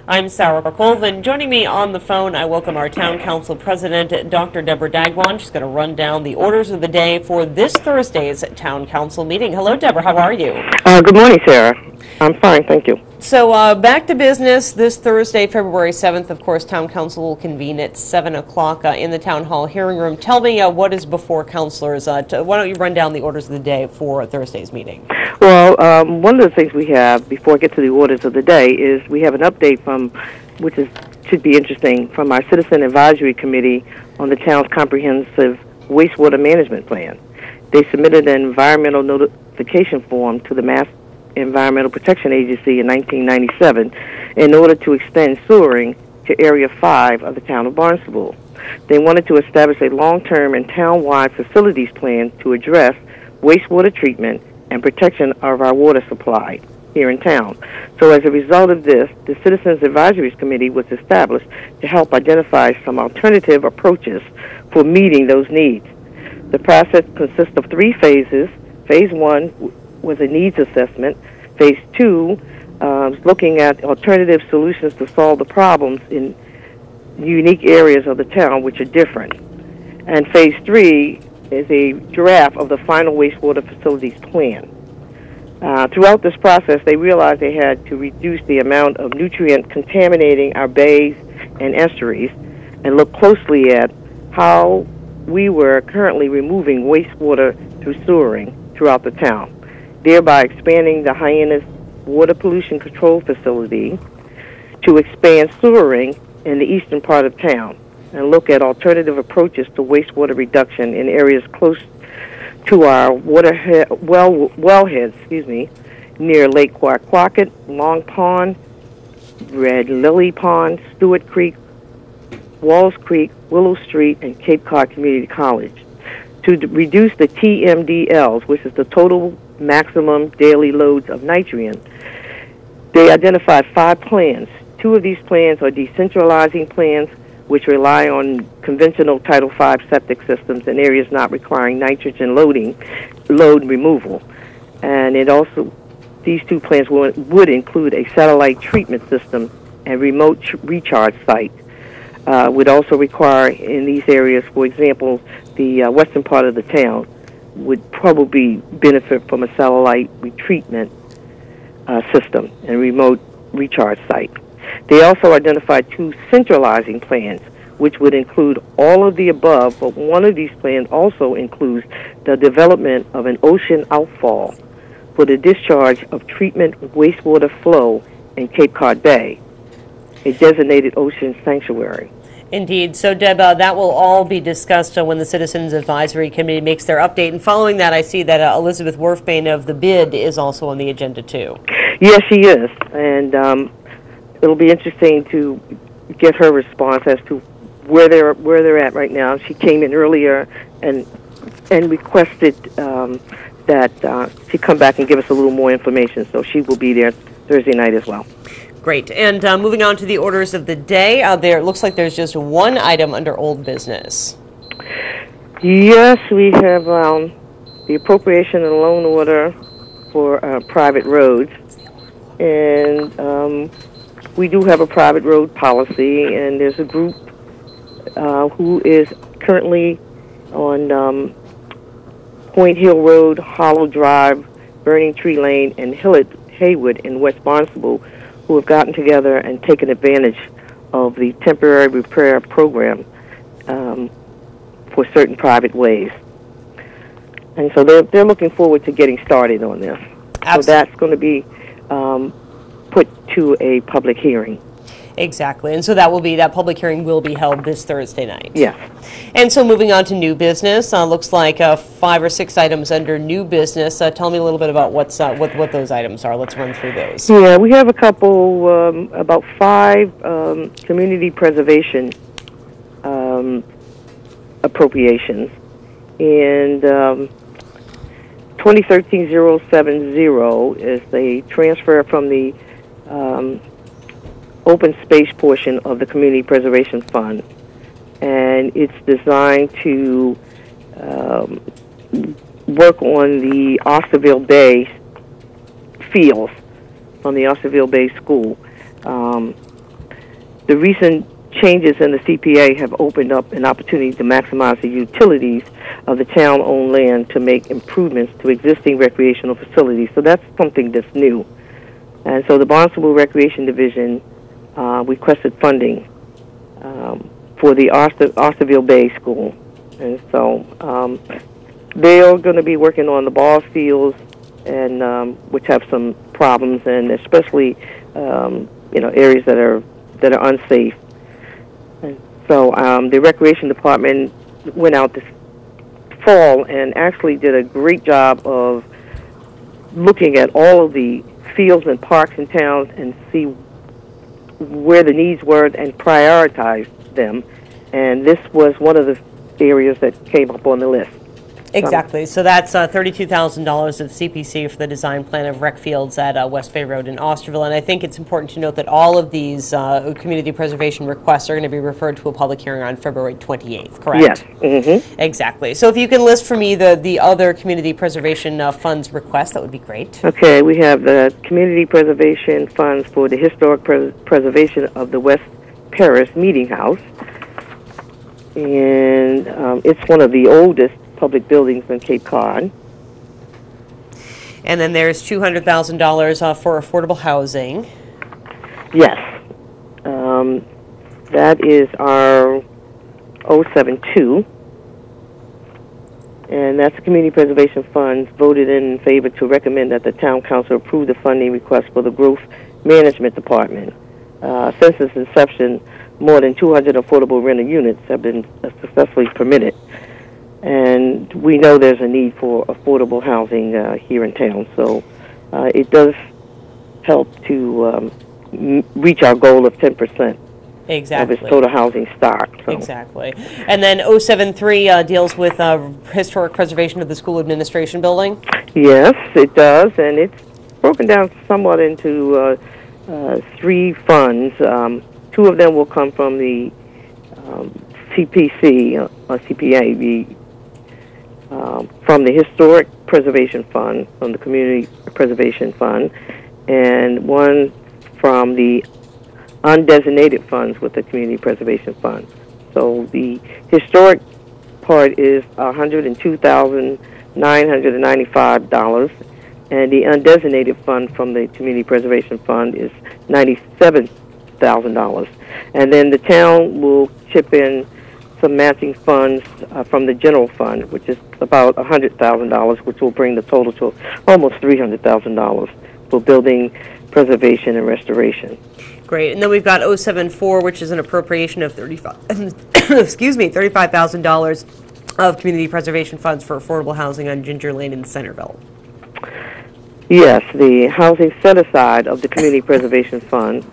I'm Sarah Colvin. Joining me on the phone, I welcome our Town Council President, Dr. Debra Dagwan. She's going to run down the orders of the day for this Thursday's Town Council meeting. Hello, Debra. How are you? Good morning, Sarah. I'm fine, thank you. So back to business this Thursday, February 7th. Of course, Town Council will convene at 7 o'clock in the Town Hall hearing room. Tell me what is before councilors. Why don't you run down the orders of the day for Thursday's meeting? Well, one of the things we have, before I get to the orders of the day, is we have an update from, should be interesting, from our Citizen Advisory Committee on the town's comprehensive wastewater management plan. They submitted an environmental notification form to the Mass Environmental Protection Agency in 1997 in order to extend sewering to Area 5 of the town of Barnstable. They wanted to establish a long-term and town-wide facilities plan to address wastewater treatment and protection of our water supply here in town. So as a result of this, the Citizens Advisory Committee was established to help identify some alternative approaches for meeting those needs. The process consists of 3 phases. Phase 1 was a needs assessment. Phase 2 is looking at alternative solutions to solve the problems in unique areas of the town which are different. And Phase 3 is a draft of the final wastewater facilities plan. Throughout this process, they realized they had to reduce the amount of nutrient contaminating our bays and estuaries and look closely at how we were currently removing wastewater through sewering throughout the town, thereby expanding the Hyannis Water Pollution Control Facility to expand sewering in the eastern part of town and look at alternative approaches to wastewater reduction in areas close to our wellheads, near Lake Quaquaquet, Long Pond, Red Lily Pond, Stewart Creek, Walls Creek, Willow Street, and Cape Cod Community College, to reduce the TMDLs, which is the total maximum daily loads of nitrogen. They identified 5 plans. 2 of these plans are decentralizing plans, which rely on conventional Title V septic systems in areas not requiring nitrogen load removal. And these 2 plans would include a satellite treatment system and remote recharge site. Would also require in these areas, for example, the western part of the town would probably benefit from a satellite retreatment system and remote recharge site. They also identified 2 centralizing plans, which would include all of the above, but one of these plans also includes the development of an ocean outfall for the discharge of treatment wastewater flow in Cape Cod Bay, a designated ocean sanctuary. Indeed. So, Deb, that will all be discussed when the Citizens Advisory Committee makes their update. And following that, I see that Elizabeth Werfbane of the BID is also on the agenda, too. Yes, she is. And it'll be interesting to get her response as to where they're at right now. She came in earlier and requested that she come back and give us a little more information. So she will be there Thursday night as well. Great. And moving on to the orders of the day, it looks like there's just one item under old business. Yes, we have the appropriation and loan order for private roads. And we do have a private road policy, and there's a group who is currently on Point Hill Road, Hollow Drive, Burning Tree Lane, and Haywood in West Barnstable, who have gotten together and taken advantage of the temporary repair program for certain private ways. And so they're looking forward to getting started on this. Absolutely. So that's going to be put to a public hearing. Exactly. And so that public hearing will be held this Thursday night. Yes. And so moving on to new business, looks like 5 or 6 items under new business. Tell me a little bit about what those items are. Let's run through those. Yeah, we have a couple, about 5 community preservation appropriations. And 2013-070 is the transfer from the open space portion of the Community Preservation Fund, and it's designed to work on the Osterville Bay fields from the Osterville Bay School. the recent changes in the CPA have opened up an opportunity to maximize the utilities of the town-owned land to make improvements to existing recreational facilities. So that's something that's new. And so the Barnstable Recreation Division requested funding for the Osterville Bay School. And so they are going to be working on the ball fields, and which have some problems, and especially areas that are unsafe. And so the recreation department went out this fall and actually did a great job of looking at all of the fields and parks in towns and see where the needs were and prioritize them. And this was one of the areas that came up on the list. Exactly. So that's $32,000 of CPC for the design plan of rec fields at West Bay Road in Osterville. And I think it's important to note that all of these community preservation requests are going to be referred to a public hearing on February 28th, correct? Yes. Mm-hmm. Exactly. So if you can list for me the other community preservation funds requests, that would be great. Okay. We have the community preservation funds for the historic preservation of the West Paris Meeting House. And it's one of the oldest public buildings in Cape Cod. And then there's $200,000 for affordable housing. Yes. That is our 072. And that's the Community Preservation Funds voted in favor to recommend that the Town Council approve the funding request for the Growth Management Department. Since its inception, more than 200 affordable rental units have been successfully permitted. And we know there's a need for affordable housing here in town. So it does help to reach our goal of 10% exactly. of its total housing stock. So. Exactly. And then 073 deals with historic preservation of the school administration building? Yes, it does. And it's broken down somewhat into 3 funds. 2 of them will come from the CPC, or CPA, from the Historic Preservation Fund, from the Community Preservation Fund, and 1 from the undesignated funds with the Community Preservation Fund. So the historic part is $102,995, and the undesignated fund from the Community Preservation Fund is $97,000. And then the town will chip in some matching funds from the general fund, which is about $100,000, which will bring the total to almost $300,000 for building preservation and restoration. Great. And then we've got 074, which is an appropriation of $35,000 of community preservation funds for affordable housing on Ginger Lane in Centerville. Yes, the housing set aside of the Community Preservation Fund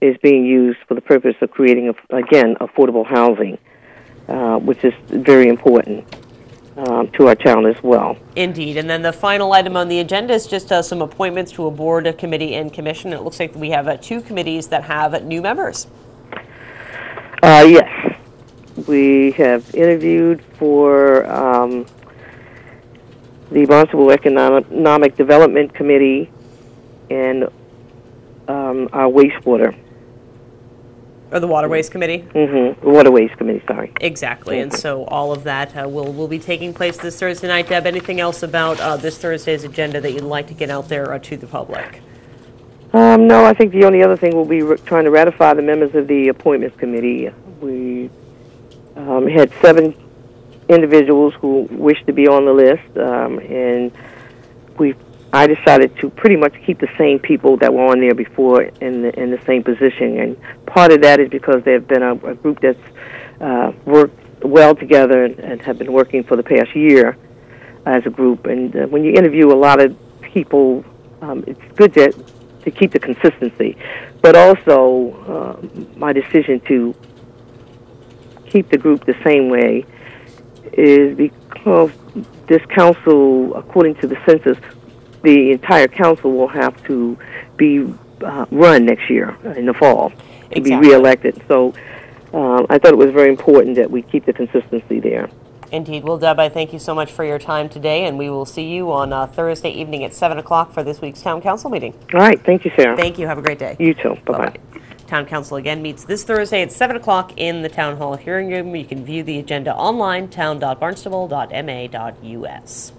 is being used for the purpose of creating, again, affordable housing, which is very important to our town as well. Indeed. And then the final item on the agenda is just some appointments to a board, a committee, and commission. It looks like we have 2 committees that have new members. Yes. We have interviewed for the Barnstable Economic Development Committee and our wastewater. Or the Waterways Committee? Mm-hmm. The Waterways Committee, sorry. Exactly. Mm-hmm. And so all of that will be taking place this Thursday night. Deb, anything else about this Thursday's agenda that you'd like to get out there to the public? No, I think the only other thing will be trying to ratify the members of the Appointments Committee. We had 7 individuals who wished to be on the list, and I decided to pretty much keep the same people that were on there before in the same position. And part of that is because they've been a group that's worked well together and have been working for the past year as a group. And when you interview a lot of people, it's good to keep the consistency. But also, my decision to keep the group the same way is because this council, according to the census, the entire council will have to be run next year in the fall to be reelected. So I thought it was very important that we keep the consistency there. Indeed. Well, Deb, I thank you so much for your time today, and we will see you on Thursday evening at 7 o'clock for this week's Town Council meeting. All right. Thank you, Sarah. Thank you. Have a great day. You too. Bye-bye. Bye-bye. Town Council again meets this Thursday at 7 o'clock in the Town Hall hearing room. You can view the agenda online, town.barnstable.ma.us.